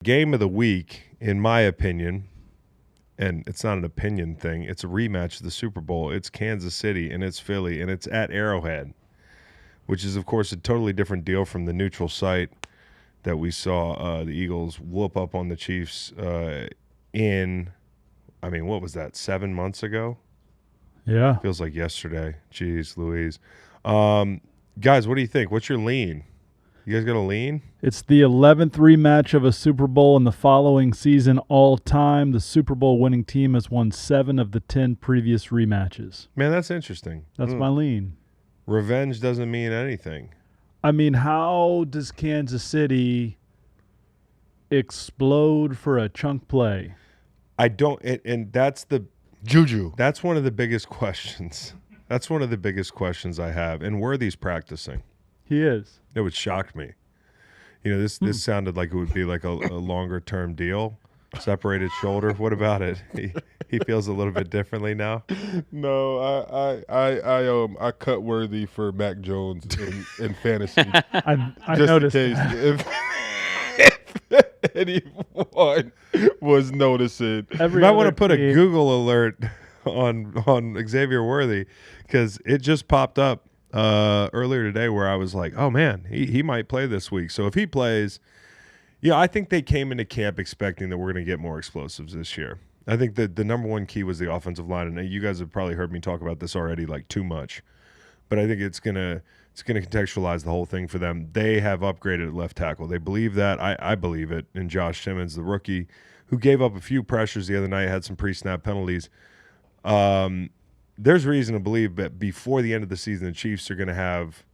Game of the week, in my opinion, and it's not an opinion thing, it's a rematch of the Super Bowl. It's Kansas City, and it's Philly, and it's at Arrowhead, which is, of course, a totally different deal from the neutral site that we saw the Eagles whoop up on the Chiefs what was that, 7 months ago? Yeah. Feels like yesterday. Jeez Louise. Guys, what do you think? What's your lean? You guys got a lean? It's the 11th rematch of a Super Bowl in the following season all time. The Super Bowl winning team has won 7 of the 10 previous rematches. Man, that's interesting. That's my lean. Revenge doesn't mean anything. I mean, how does Kansas City explode for a chunk play? I don't, and that's the juju. That's one of the biggest questions. That's one of the biggest questions I have. And Worthy's practicing. He is. It would shock me. You know, this sounded like it would be like a longer term deal. Separated shoulder. What about it? He feels a little bit differently now. No, I cut Worthy for Mac Jones in fantasy. I just noticed in case if anyone was noticing. You might want to put a Google alert on Xavier Worthy, because it just popped up earlier today where I was like, oh man, he might play this week. So if he plays, I think they came into camp expecting that we're going to get more explosives this year. I think that the number one key was the offensive line, and you guys have probably heard me talk about this already like too much, but I think it's gonna contextualize the whole thing for them. They have upgraded at left tackle. They believe that. I believe it. And Josh Simmons, the rookie, who gave up a few pressures the other night, had some pre-snap penalties. There's reason to believe that before the end of the season, the Chiefs are going to have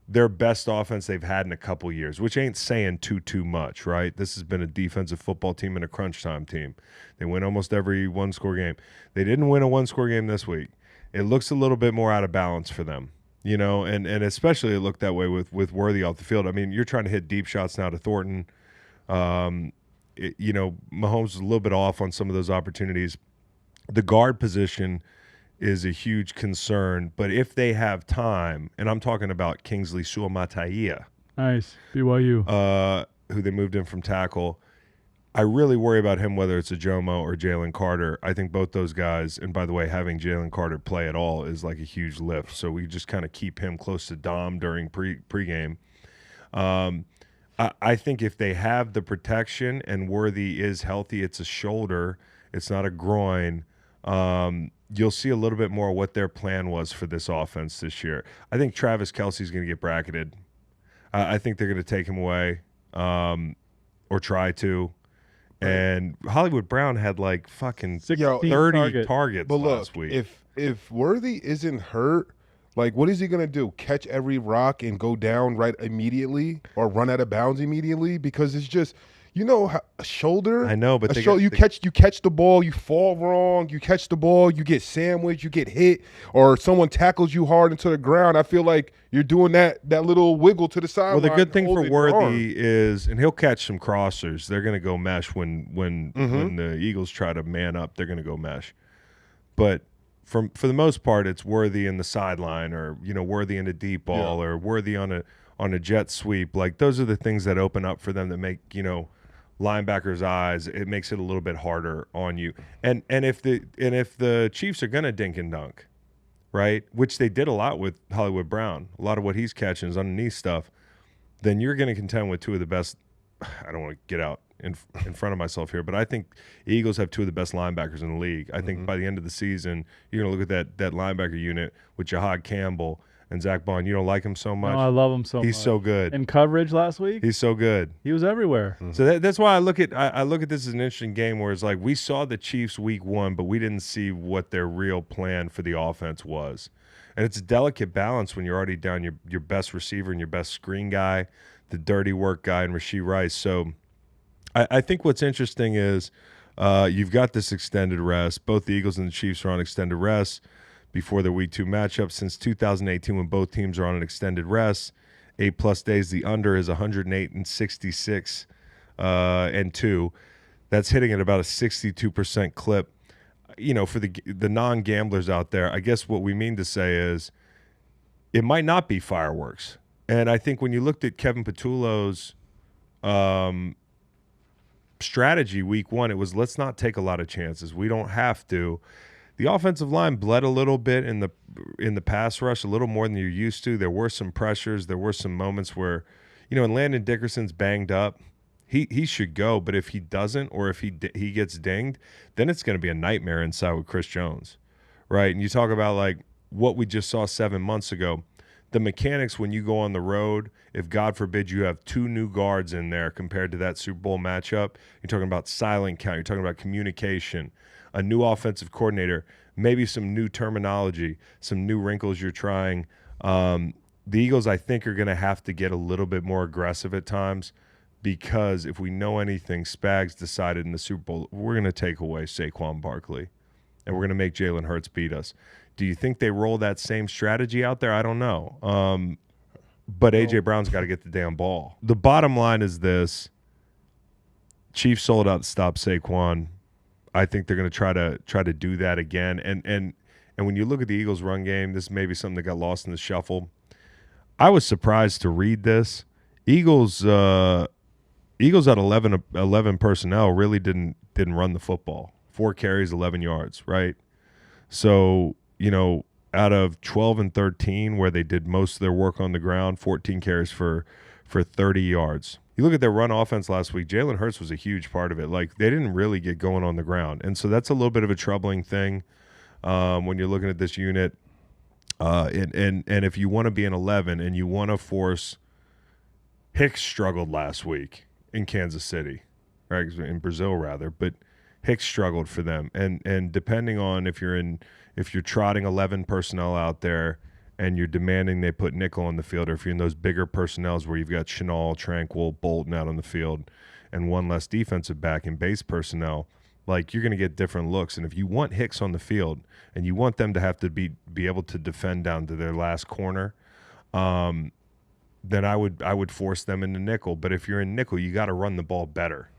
their best offense they've had in a couple years, which ain't saying too much, right? This has been a defensive football team and a crunch time team. They win almost every one-score game. They didn't win a one-score game this week. It looks a little bit more out of balance for them, and especially it looked that way with Worthy off the field. I mean, you're trying to hit deep shots now to Thornton. Mahomes was a little bit off on some of those opportunities. The guard position is a huge concern, but if they have time, and I'm talking about Kingsley Suamataia, nice, BYU, who they moved in from tackle, I really worry about him, whether it's a Jomo or Jalen Carter. I think both those guys, and by the way, having Jalen Carter play at all is like a huge lift, so we just kind of keep him close to Dom during pregame. I think if they have the protection and Worthy is healthy, it's a shoulder, it's not a groin, you'll see a little bit more what their plan was for this offense this year. I think Travis Kelce's going to get bracketed. I think they're going to take him away or try to. And Hollywood Brown had like fucking 30 targets last week. If Worthy isn't hurt, like, what is he going to do? Catch every rock and go down right immediately or run out of bounds immediately? Because it's just – a shoulder. I know, but you catch the ball, you fall wrong, you catch the ball, you get sandwiched, you get hit, or someone tackles you hard into the ground. I feel like you're doing that little wiggle to the side. Well, the good thing for Worthy is, and he'll catch some crossers. They're going to go mesh when the Eagles try to man up. They're going to go mesh, but for the most part, it's Worthy in the sideline, or Worthy in a deep ball, or Worthy on a jet sweep. Like, those are the things that open up for them that make linebackers' eyes. It makes it a little bit harder on you. And if the Chiefs are gonna dink and dunk, right, which they did a lot with Hollywood Brown, a lot of what he's catching is underneath stuff, then you're gonna contend with two of the best. I don't want to get out in front of myself here, but I think the Eagles have two of the best linebackers in the league. I think by the end of the season, you're gonna look at that linebacker unit with Jahad Campbell and Zach Bond. You don't like him so much? No, I love him so much. He's so good. In coverage last week? He's so good. He was everywhere. So that's why I look at this as an interesting game, where it's like we saw the Chiefs week 1, but we didn't see what their real plan for the offense was. And it's a delicate balance when you're already down your best receiver and your best screen guy, the dirty work guy, and Rashee Rice. So I think what's interesting is you've got this extended rest. Both the Eagles and the Chiefs are on extended rest before their week 2 matchup. Since 2018, when both teams are on an extended rest, 8+ days, the under is 108-66 and 2. That's hitting at about a 62% clip. For the non-gamblers out there, I guess what we mean to say is it might not be fireworks. And I think when you looked at Kevin Patullo's strategy week one, it was let's not take a lot of chances. We don't have to. The offensive line bled a little bit in the pass rush, a little more than you're used to. There were some pressures. There were some moments where, and Landon Dickerson's banged up. He should go, but if he doesn't, or if he gets dinged, then it's going to be a nightmare inside with Chris Jones, right? And you talk about like what we just saw 7 months ago. The mechanics when you go on the road, if God forbid you have 2 new guards in there compared to that Super Bowl matchup, you're talking about silent count, you're talking about communication, a new offensive coordinator, maybe some new terminology, some new wrinkles you're trying. The Eagles, I think, are going to have to get a little bit more aggressive at times because if we know anything, Spags decided in the Super Bowl, we're going to take away Saquon Barkley and we're going to make Jalen Hurts beat us. Do you think they roll that same strategy out there? I don't know. But A.J. Brown's got to get the damn ball. The bottom line is this. Chiefs sold out to stop Saquon. I think they're going to try to do that again. And when you look at the Eagles' run game, this may be something that got lost in the shuffle. I was surprised to read this. Eagles at 11 personnel really didn't run the football. 4 carries, 11 yards, right? So, out of 12 and 13 where they did most of their work on the ground, 14 carries for 30 yards. You look at their run offense last week, Jalen Hurts was a huge part of it. Like, they didn't really get going on the ground. And so that's a little bit of a troubling thing when you're looking at this unit. And if you want to be an 11 and you want to force – Hicks struggled last week in Kansas City, right? In Brazil, rather. But Hicks struggled for them. And depending on if you're trotting 11 personnel out there and you're demanding they put nickel on the field, or if you're in those bigger personnels where you've got Chenal, Tranquil, Bolton out on the field, and one less defensive back in base personnel, like you're going to get different looks. And if you want Hicks on the field and you want them to have to be able to defend down to their last corner, then I would force them into nickel. But if you're in nickel, you got to run the ball better.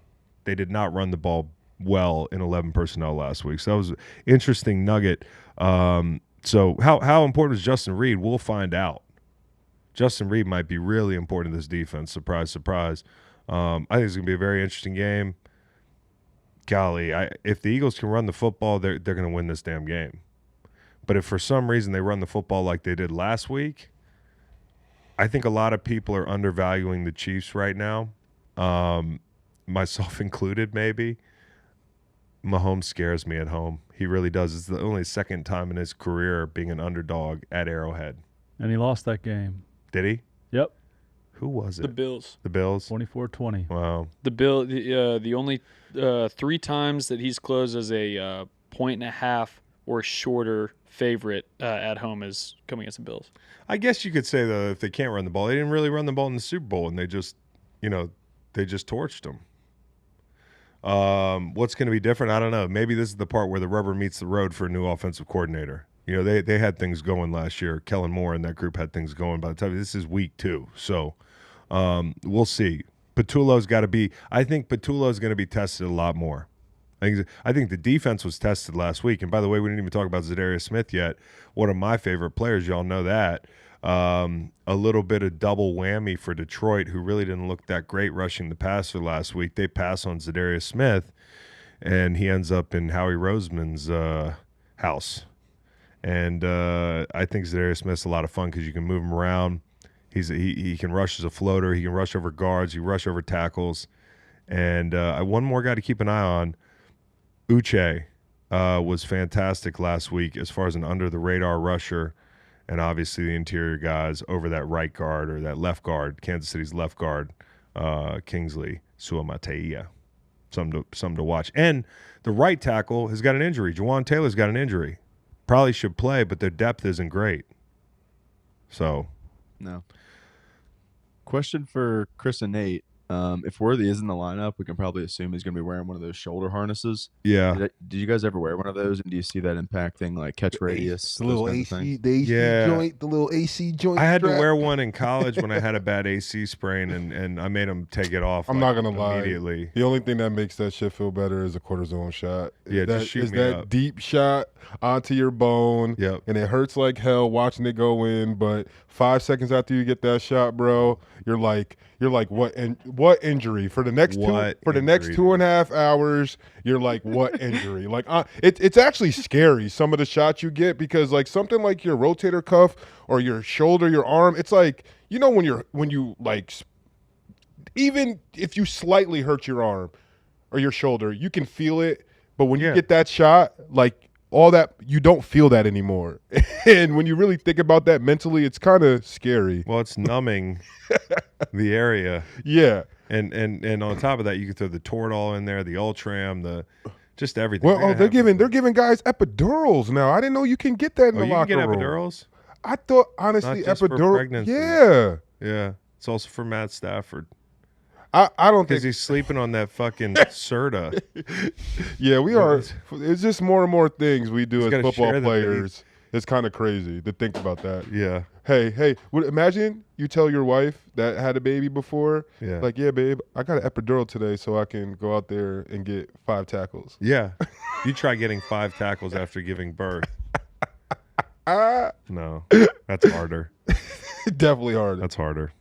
They did not run the ball well in 11 personnel last week. So that was an interesting nugget. So how important is Justin Reed? We'll find out. Justin Reed might be really important to this defense. Surprise, surprise. I think it's going to be a very interesting game. Golly, if the Eagles can run the football, they're going to win this damn game. But if for some reason they run the football like they did last week, I think a lot of people are undervaluing the Chiefs right now, myself included maybe. Mahomes scares me at home. He really does. It's the only second time in his career being an underdog at Arrowhead. And he lost that game. Did he? Yep. Who was it? The Bills. The Bills? 24-20. Wow. The only 3 times that he's closed as a 1.5 or shorter favorite at home is coming against the Bills. I guess you could say, though, if they can't run the ball, they didn't really run the ball in the Super Bowl, and they just torched them. What's going to be different? I don't know. Maybe this is the part where the rubber meets the road for a new offensive coordinator. They had things going last year. Kellen Moore and that group had things going. By the time this is week 2, so we'll see. Patullo's got to be. I think Patullo's going to be tested a lot more. I think the defense was tested last week. And by the way, we didn't even talk about Zadarius Smith yet. One of my favorite players. Y'all know that. A little bit of double whammy for Detroit, who really didn't look that great rushing the passer last week. They pass on Zadarius Smith, and he ends up in Howie Roseman's house. And I think Zadarius Smith's a lot of fun because you can move him around. He can rush as a floater. He can rush over guards. He can rush over tackles. And one more guy to keep an eye on, Uche was fantastic last week as far as an under-the-radar rusher. And obviously the interior guys over that right guard or that left guard, Kansas City's left guard, Kingsley Suamataia. Something to watch. And the right tackle has got an injury. Jawan Taylor's got an injury. Probably should play, but their depth isn't great. So. No. Question for Chris and Nate. If Worthy is in the lineup, we can probably assume he's going to be wearing one of those shoulder harnesses. Yeah. Did you guys ever wear one of those? And do you see that impacting like catch radius? The little AC, joint, the little AC joint. I had to wear one in college when I had a bad AC sprain, and I made him take it off. I'm not gonna lie. Immediately. The only thing that makes that shit feel better is a cortisone shot. Just shoot me that up. Deep shot onto your bone. Yep. And it hurts like hell watching it go in. But 5 seconds after you get that shot, bro, you're like, you're like, what injury for the next next 2.5 hours? You're like, what injury? Like, it's actually scary. Some of the shots you get because like something like your rotator cuff or your shoulder, your arm. It's like when you like, even if you slightly hurt your arm or your shoulder, you can feel it. But when you get that shot, like. All that, you don't feel that anymore. And when you really think about that mentally, it's kind of scary. Well, it's numbing the area. Yeah. And on top of that, you can throw the Toradol in there, the Ultram, just everything. Well, they're giving guys epidurals now. I didn't know you can get that in the locker room. You can get epidurals? I thought, honestly, not just for pregnancy. Yeah. Yeah. It's also for Matt Stafford. I don't think. Because he's sleeping on that fucking Serta. Yeah, we are. It's just more and more things we do He's as football players. It's kind of crazy to think about that. Yeah. Hey, imagine you tell your wife that had a baby before, like, yeah, babe, I got an epidural today so I can go out there and get 5 tackles. Yeah. You try getting 5 tackles after giving birth. No, that's harder. Definitely harder. That's harder.